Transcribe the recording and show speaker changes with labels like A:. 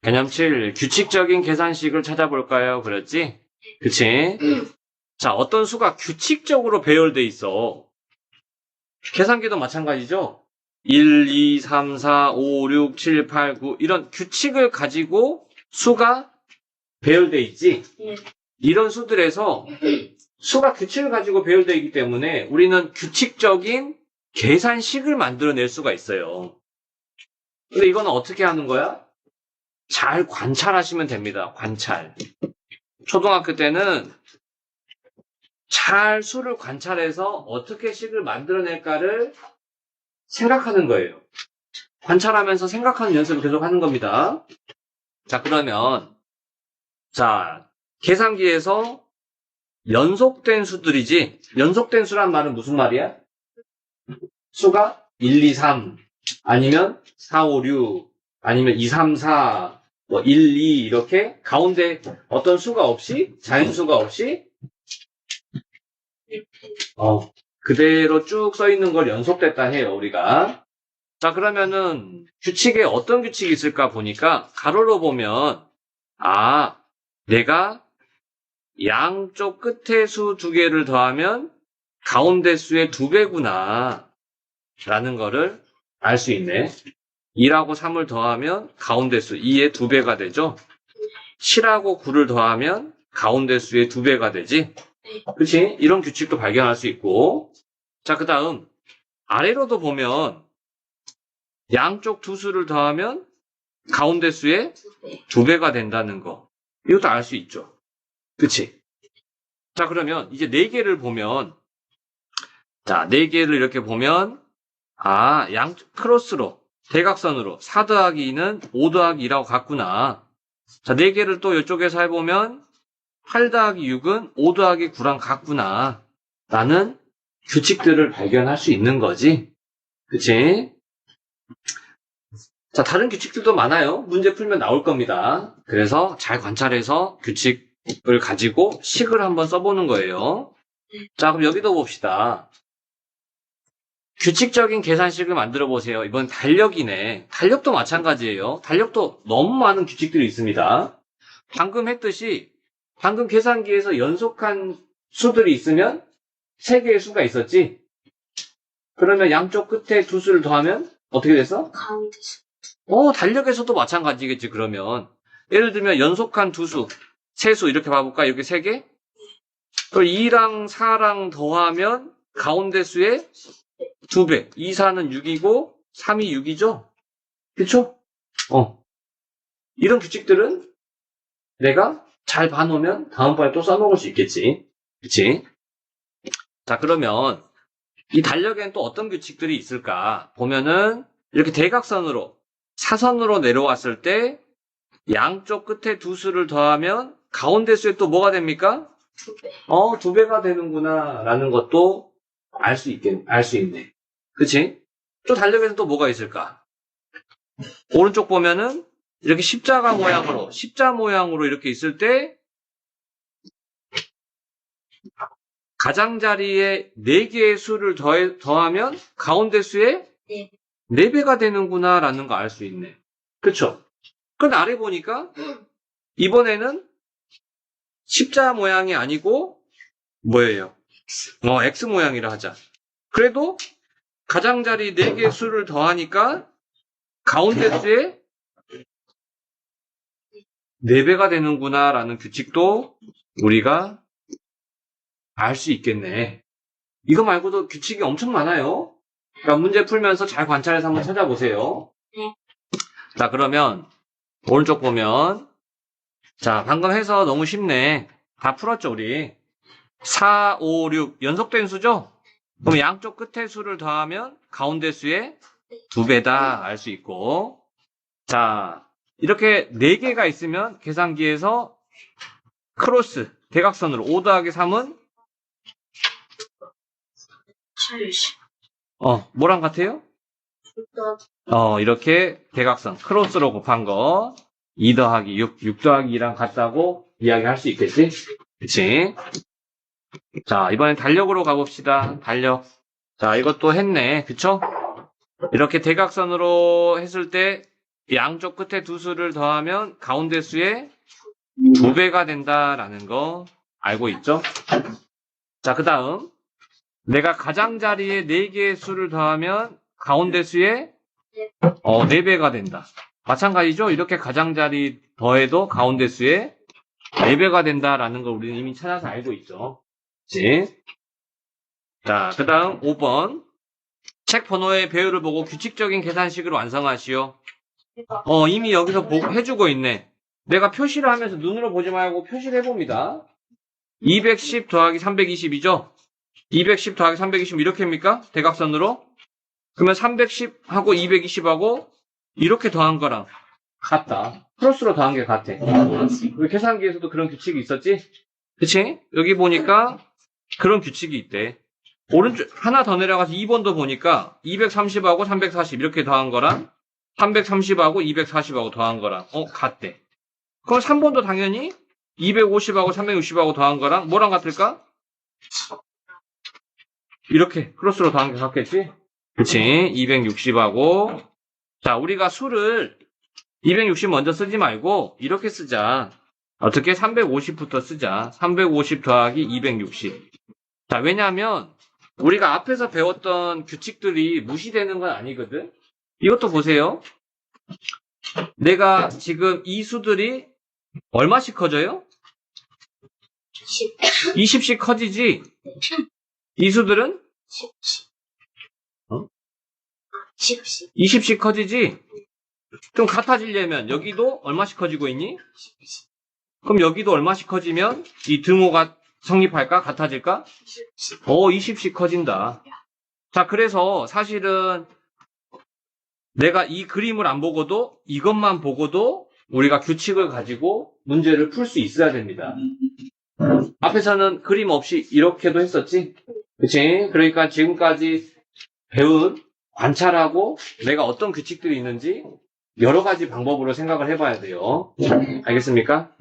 A: 개념 7. 규칙적인 계산식을 찾아볼까요? 그랬지? 그치? 자, 어떤 수가 규칙적으로 배열돼 있어. 계산기도 마찬가지죠? 1, 2, 3, 4, 5, 6, 7, 8, 9 이런 규칙을 가지고 수가 배열돼 있지? 이런 수들에서 수가 규칙을 가지고 배열되어 있기 때문에 우리는 규칙적인 계산식을 만들어낼 수가 있어요. 근데 이거는 어떻게 하는 거야? 잘 관찰하시면 됩니다. 관찰. 초등학교 때는 잘 수를 관찰해서 어떻게 식을 만들어낼까를 생각하는 거예요. 관찰하면서 생각하는 연습을 계속 하는 겁니다. 자, 그러면 자, 계산기에서 연속된 수들이지, 연속된 수란 말은 무슨 말이야? 수가 1, 2, 3 아니면 4, 5, 6 아니면 2, 3, 4 뭐 1, 2 이렇게 가운데 어떤 수가 없이 자연수가 없이 그대로 쭉 써 있는 걸 연속됐다 해요, 우리가. 자, 그러면은 규칙에 어떤 규칙이 있을까 보니까 가로로 보면 내가 양쪽 끝에 수 두 개를 더하면 가운데 수의 2배구나 라는 거를 알 수 있네. 2하고 3을 더하면 가운데 수 2의 2배가 되죠. 7하고 9를 더하면 가운데 수의 2배가 되지. 그치? 이런 규칙도 발견할 수 있고. 자, 그 다음 아래로도 보면 양쪽 두 수를 더하면 가운데 수의 2배가 된다는 거. 이것도 알 수 있죠. 그치? 자, 그러면 이제 4개를 보면, 자, 4개를 이렇게 보면, 크로스로, 대각선으로 4 더하기 2는 5 더하기 2라고 같구나. 자, 4개를 또 이쪽에서 해보면, 8 더하기 6은 5 더하기 9랑 같구나. 라는 규칙들을 발견할 수 있는 거지. 그치? 자, 다른 규칙들도 많아요. 문제 풀면 나올 겁니다. 그래서 잘 관찰해서 규칙을 가지고 식을 한번 써보는 거예요. 자, 그럼 여기도 봅시다. 규칙적인 계산식을 만들어 보세요. 이번 달력이네. 달력도 마찬가지예요. 달력도 너무 많은 규칙들이 있습니다. 방금 했듯이 방금 계산기에서 연속한 수들이 있으면 3개의 수가 있었지? 그러면 양쪽 끝에 두 수를 더하면 어떻게 됐어?
B: 가운데 수.
A: 달력에서도 마찬가지겠지, 그러면. 예를 들면 연속한 두 수, 세 수 이렇게 봐볼까? 이렇게 3개? 그럼 2랑 4랑 더하면 가운데 수의 2배. 2, 4는 6이고 3이 6이죠? 그쵸? 이런 규칙들은 내가 잘 봐놓으면 다음번에 또 써먹을 수 있겠지. 그치? 자, 그러면 이 달력에는 또 어떤 규칙들이 있을까? 보면은 이렇게 대각선으로, 사선으로 내려왔을 때 양쪽 끝에 두 수를 더하면 가운데 수에 또 뭐가 됩니까?
B: 2배.
A: 2배가 되는구나 라는 것도 알 수 있네. 그치? 또 달력에는 또 뭐가 있을까? 오른쪽 보면은 이렇게 십자 모양으로 이렇게 있을 때 가장자리에 4개의 수를 더하면 가운데 수에 4배가 되는구나 라는 거 알 수 있네. 그쵸? 근데 아래 보니까 이번에는 십자 모양이 아니고 뭐예요? X 모양이라 하자. 그래도 가장자리 4개의 수를 더하니까 가운데 수에 4배가 되는구나 라는 규칙도 우리가 알 수 있겠네. 이거 말고도 규칙이 엄청 많아요. 그러니까 문제 풀면서 잘 관찰해서 한번 찾아보세요.
B: 네.
A: 자, 그러면 오른쪽 보면 자, 방금 해서 너무 쉽네. 다 풀었죠, 우리. 4, 5, 6 연속된 수죠? 그럼 양쪽 끝에 수를 더하면 가운데 수의 2배다 알 수 있고. 자, 이렇게 4개가 있으면 계산기에서 크로스, 대각선으로 5 더하기 3은
B: 70.
A: 뭐랑 같아요? 이렇게 대각선, 크로스로 곱한 거 2 더하기 6 더하기 2랑 같다고 이야기할 수 있겠지? 그치? 자, 이번엔 달력으로 가봅시다. 달력. 자, 이것도 했네. 그쵸? 이렇게 대각선으로 했을 때 양쪽 끝에 두 수를 더하면 가운데 수의 2배가 된다라는 거 알고 있죠? 자, 그 다음 내가 가장자리에 4개의 수를 더하면 가운데 수의 4배가 된다. 마찬가지죠? 이렇게 가장자리 더해도 가운데 수의 4배가 된다라는 걸 우리는 이미 찾아서 알고 있죠. 그치? 자, 그 다음 5번. 책 번호의 배열을 보고 규칙적인 계산식을 완성하시오. 이미 여기서 해주고 있네. 내가 표시를 하면서 눈으로 보지 말고 표시를 해봅니다. 210 더하기 320이죠? 210 더하기 320 이렇게입니까? 대각선으로? 그러면 310하고 220하고 이렇게 더한 거랑 같다. 크로스로 더한 게 같아. 우리 계산기에서도 그런 규칙이 있었지? 그치? 여기 보니까 그런 규칙이 있대. 오른쪽 하나 더 내려가서 2번도 보니까 230하고 340 이렇게 더한 거랑 330하고 240하고 더한 거랑 같대. 그럼 3번도 당연히 250하고 360하고 더한 거랑 뭐랑 같을까? 이렇게 크로스로 더한 게 같겠지? 그치? 260하고 자, 우리가 수를 260 먼저 쓰지 말고 이렇게 쓰자. 어떻게? 350부터 쓰자. 350 더하기 260. 자, 왜냐하면 우리가 앞에서 배웠던 규칙들이 무시되는 건 아니거든. 이것도 보세요. 내가 지금 이 수들이 얼마씩 커져요? 20씩 커지지? 이 수들은?
B: 10씩.
A: 20씩 커지지? 그럼 같아지려면 여기도 얼마씩 커지고 있니? 그럼 여기도 얼마씩 커지면 이 등호가 성립할까? 같아질까? 20씩 커진다. 자, 그래서 사실은 내가 이 그림을 안 보고도 이것만 보고도 우리가 규칙을 가지고 문제를 풀 수 있어야 됩니다. 앞에서는 그림 없이 이렇게도 했었지? 그치? 그러니까 지금까지 배운 관찰하고 내가 어떤 규칙들이 있는지 여러 가지 방법으로 생각을 해봐야 돼요. 알겠습니까?